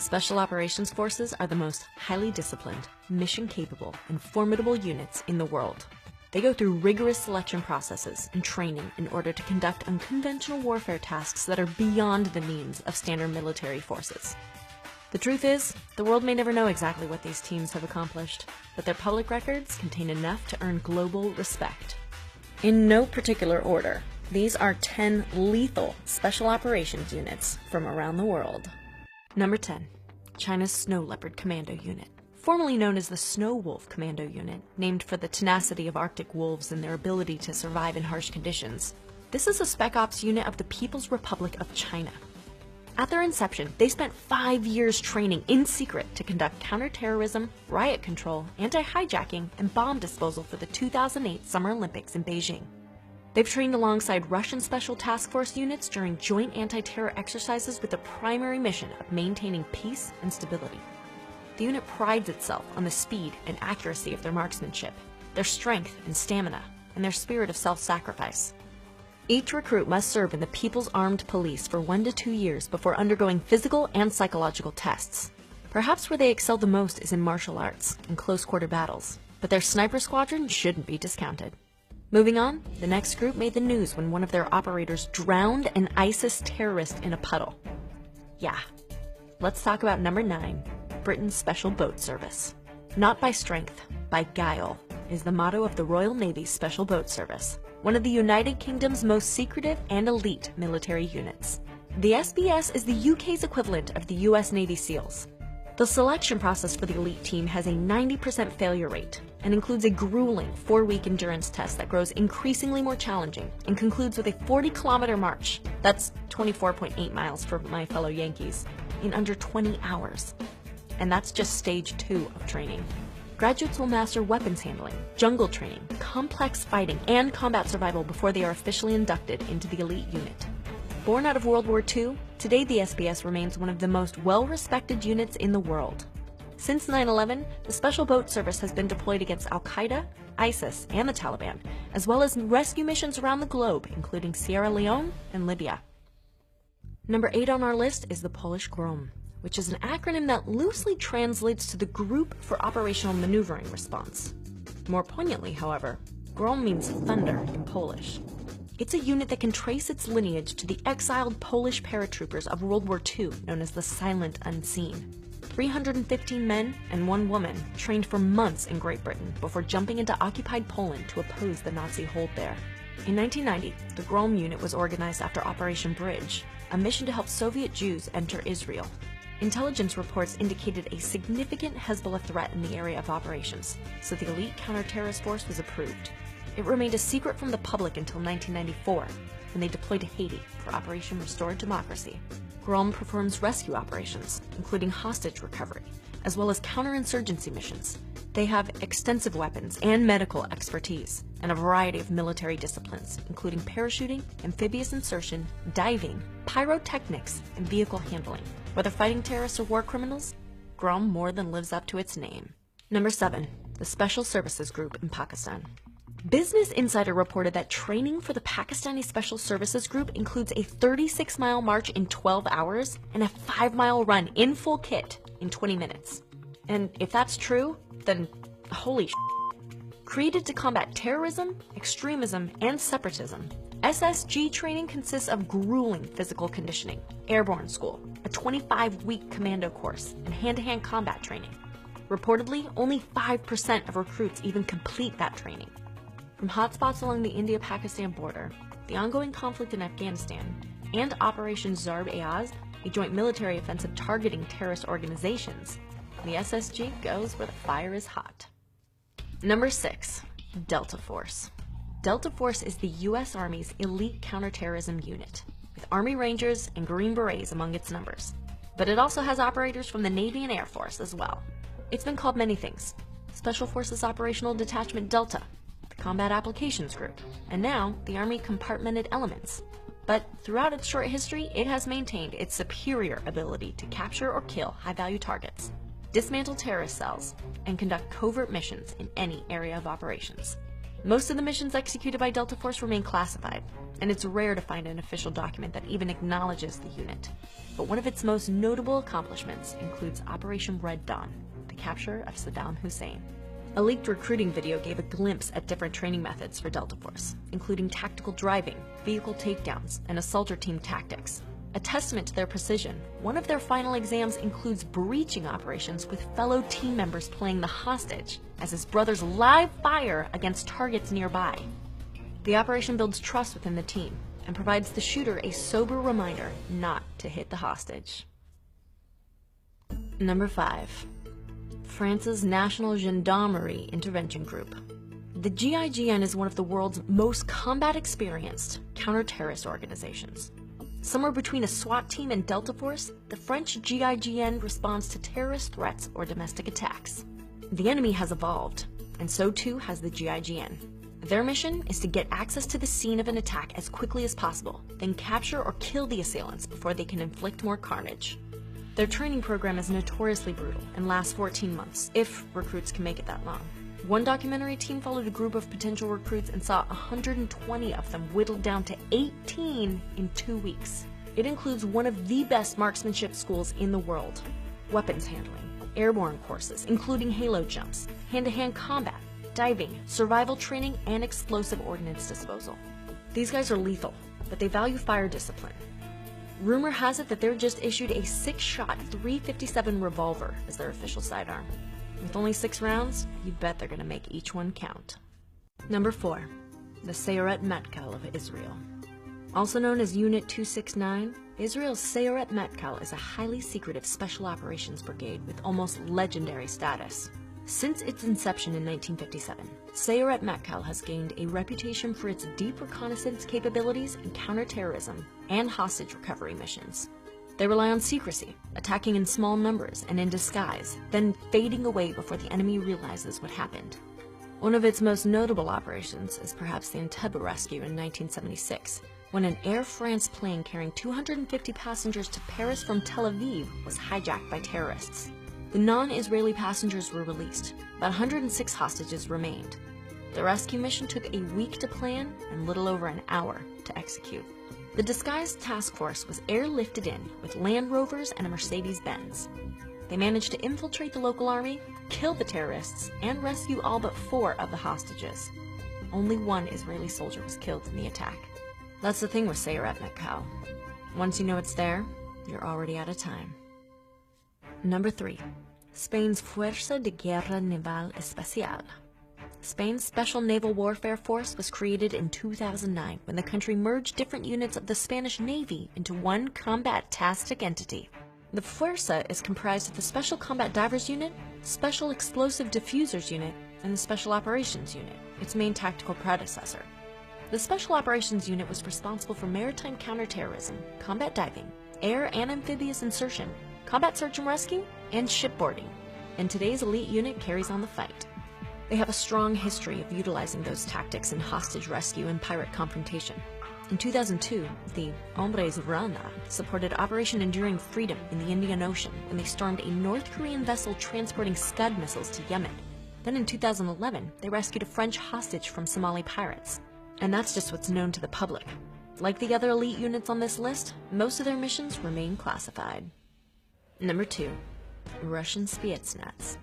Special Operations Forces are the most highly disciplined, mission-capable, and formidable units in the world. They go through rigorous selection processes and training in order to conduct unconventional warfare tasks that are beyond the means of standard military forces. The truth is, the world may never know exactly what these teams have accomplished, but their public records contain enough to earn global respect. In no particular order, these are 10 lethal Special Operations units from around the world. Number 10. China's Snow Leopard Commando Unit. Formerly known as the Snow Wolf Commando Unit, named for the tenacity of Arctic wolves and their ability to survive in harsh conditions, this is a Spec Ops unit of the People's Republic of China. At their inception, they spent 5 years training in secret to conduct counterterrorism, riot control, anti-hijacking, and bomb disposal for the 2008 Summer Olympics in Beijing. They've trained alongside Russian Special Task Force units during joint anti-terror exercises with the primary mission of maintaining peace and stability. The unit prides itself on the speed and accuracy of their marksmanship, their strength and stamina, and their spirit of self-sacrifice. Each recruit must serve in the People's Armed Police for 1 to 2 years before undergoing physical and psychological tests. Perhaps where they excel the most is in martial arts and close-quarter battles, but their sniper squadron shouldn't be discounted. Moving on, the next group made the news when one of their operators drowned an ISIS terrorist in a puddle. Yeah, let's talk about number 9, Britain's Special Boat Service. Not by strength, by guile, is the motto of the Royal Navy's Special Boat Service, one of the United Kingdom's most secretive and elite military units. The SBS is the UK's equivalent of the US Navy SEALs. The selection process for the elite team has a 90% failure rate and includes a grueling 4-week endurance test that grows increasingly more challenging and concludes with a 40-kilometer march, that's 24.8 miles for my fellow Yankees, in under 20 hours. And that's just stage 2 of training. Graduates will master weapons handling, jungle training, complex fighting, and combat survival before they are officially inducted into the elite unit. Born out of World War II, today the SBS remains one of the most well-respected units in the world. Since 9/11, the Special Boat Service has been deployed against Al-Qaeda, ISIS, and the Taliban, as well as rescue missions around the globe, including Sierra Leone and Libya. Number 8 on our list is the Polish GROM, which is an acronym that loosely translates to the Group for Operational Maneuvering Response. More poignantly, however, GROM means thunder in Polish. It's a unit that can trace its lineage to the exiled Polish paratroopers of World War II, known as the Silent Unseen. 315 men and 1 woman trained for months in Great Britain before jumping into occupied Poland to oppose the Nazi hold there. In 1990, the GROM unit was organized after Operation Bridge, a mission to help Soviet Jews enter Israel. Intelligence reports indicated a significant Hezbollah threat in the area of operations, so the elite counter-terrorist force was approved. It remained a secret from the public until 1994, when they deployed to Haiti for Operation Restored Democracy. GROM performs rescue operations, including hostage recovery, as well as counterinsurgency missions. They have extensive weapons and medical expertise, and a variety of military disciplines, including parachuting, amphibious insertion, diving, pyrotechnics, and vehicle handling. Whether fighting terrorists or war criminals, GROM more than lives up to its name. Number 7, the Special Services Group in Pakistan. Business Insider reported that training for the Pakistani Special Services Group includes a 36-mile march in 12 hours and a 5-mile run in full kit in 20 minutes. And if that's true, then holy sh**. Created to combat terrorism, extremism, and separatism, SSG training consists of grueling physical conditioning, airborne school, a 25-week commando course, and hand-to-hand combat training. Reportedly, only 5% of recruits even complete that training. From hotspots along the India-Pakistan border, the ongoing conflict in Afghanistan, and Operation Zarb-e-Azb, a joint military offensive targeting terrorist organizations, the SSG goes where the fire is hot. Number 6, Delta Force. Delta Force is the U.S. Army's elite counterterrorism unit, with Army Rangers and Green Berets among its numbers. But it also has operators from the Navy and Air Force as well. It's been called many things: Special Forces Operational Detachment Delta, the Combat Applications Group, and now the Army Compartmented Elements. But throughout its short history, it has maintained its superior ability to capture or kill high-value targets, dismantle terrorist cells, and conduct covert missions in any area of operations. Most of the missions executed by Delta Force remain classified, and it's rare to find an official document that even acknowledges the unit. But one of its most notable accomplishments includes Operation Red Dawn, the capture of Saddam Hussein. A leaked recruiting video gave a glimpse at different training methods for Delta Force, including tactical driving, vehicle takedowns, and assaulter team tactics. A testament to their precision, one of their final exams includes breaching operations with fellow team members playing the hostage as his brothers live fire against targets nearby. The operation builds trust within the team and provides the shooter a sober reminder not to hit the hostage. Number 5. France's National Gendarmerie Intervention Group. The GIGN is one of the world's most combat-experienced counter-terrorist organizations. Somewhere between a SWAT team and Delta Force, the French GIGN responds to terrorist threats or domestic attacks. The enemy has evolved, and so too has the GIGN. Their mission is to get access to the scene of an attack as quickly as possible, then capture or kill the assailants before they can inflict more carnage. Their training program is notoriously brutal and lasts 14 months, if recruits can make it that long. One documentary team followed a group of potential recruits and saw 120 of them whittled down to 18 in 2 weeks. It includes one of the best marksmanship schools in the world, weapons handling, airborne courses, including halo jumps, hand-to-hand combat, diving, survival training, and explosive ordnance disposal. These guys are lethal, but they value fire discipline. Rumor has it that they're just issued a 6-shot .357 revolver as their official sidearm. With only 6 rounds, you bet they're gonna make each one count. Number 4. The Sayeret Matkal of Israel. Also known as Unit 269, Israel's Sayeret Matkal is a highly secretive special operations brigade with almost legendary status. Since its inception in 1957, Sayeret Matkal has gained a reputation for its deep reconnaissance capabilities in counterterrorism and hostage recovery missions. They rely on secrecy, attacking in small numbers and in disguise, then fading away before the enemy realizes what happened. One of its most notable operations is perhaps the Entebbe rescue in 1976, when an Air France plane carrying 250 passengers to Paris from Tel Aviv was hijacked by terrorists. The non-Israeli passengers were released, but 106 hostages remained. The rescue mission took a week to plan and little over an hour to execute. The disguised task force was airlifted in with Land Rovers and a Mercedes-Benz. They managed to infiltrate the local army, kill the terrorists, and rescue all but 4 of the hostages. Only 1 Israeli soldier was killed in the attack. That's the thing with Sayeret Matkal. Once you know it's there, you're already out of time. Number 3. Spain's Fuerza de Guerra Naval Especial. Spain's Special Naval Warfare Force was created in 2009 when the country merged different units of the Spanish Navy into one combat-tastic entity. The Fuerza is comprised of the Special Combat Divers Unit, Special Explosive Diffusers Unit, and the Special Operations Unit, its main tactical predecessor. The Special Operations Unit was responsible for maritime counterterrorism, combat diving, air and amphibious insertion, combat search and rescue, and shipboarding, and today's elite unit carries on the fight. They have a strong history of utilizing those tactics in hostage rescue and pirate confrontation. In 2002, the Hombres Rana supported Operation Enduring Freedom in the Indian Ocean when they stormed a North Korean vessel transporting Scud missiles to Yemen. Then in 2011, they rescued a French hostage from Somali pirates. And that's just what's known to the public. Like the other elite units on this list, most of their missions remain classified. Number 2. Russian Spetsnaz.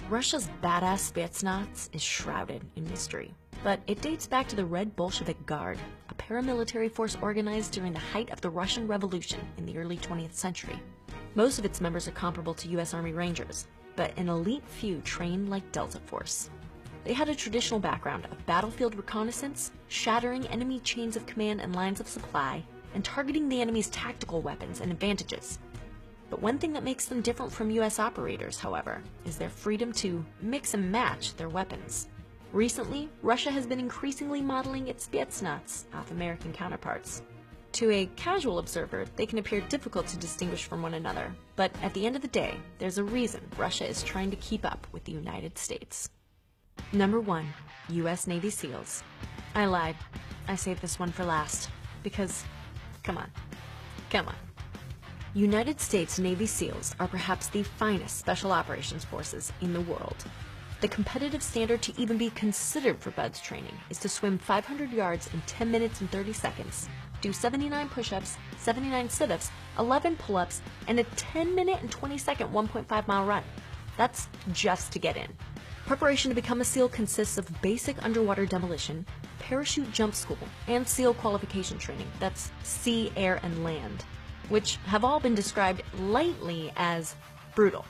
Russia's badass Spetsnaz is shrouded in mystery, but it dates back to the Red Bolshevik Guard, a paramilitary force organized during the height of the Russian Revolution in the early 20th century. Most of its members are comparable to U.S. Army Rangers, but an elite few trained like Delta Force. They had a traditional background of battlefield reconnaissance, shattering enemy chains of command and lines of supply, and targeting the enemy's tactical weapons and advantages. But one thing that makes them different from U.S. operators, however, is their freedom to mix and match their weapons. Recently, Russia has been increasingly modeling its Spetsnaz off American counterparts. To a casual observer, they can appear difficult to distinguish from one another, but at the end of the day, there's a reason Russia is trying to keep up with the United States. Number 1. U.S. Navy SEALs. I lied. I saved this one for last, because, come on. United States Navy SEALs are perhaps the finest special operations forces in the world. The competitive standard to even be considered for BUD/S training is to swim 500 yards in 10 minutes and 30 seconds, do 79 push-ups, 79 sit-ups, 11 pull-ups, and a 10-minute and 20-second 1.5-mile run. That's just to get in. Preparation to become a SEAL consists of basic underwater demolition, parachute jump school, and SEAL qualification training, that's sea, air, and land, which have all been described lightly as brutal.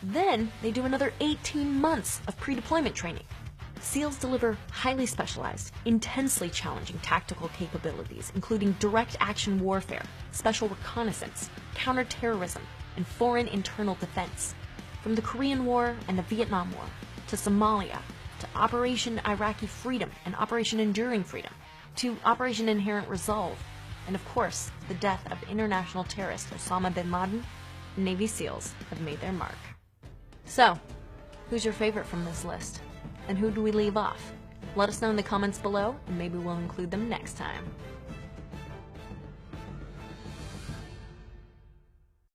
Then they do another 18 months of pre-deployment training. SEALs deliver highly specialized, intensely challenging tactical capabilities, including direct action warfare, special reconnaissance, counterterrorism, and foreign internal defense. From the Korean War and the Vietnam War, to Somalia, to Operation Iraqi Freedom and Operation Enduring Freedom, to Operation Inherent Resolve, and of course, the death of international terrorist Osama bin Laden, Navy SEALs have made their mark. So, who's your favorite from this list? And who do we leave off? Let us know in the comments below, and maybe we'll include them next time.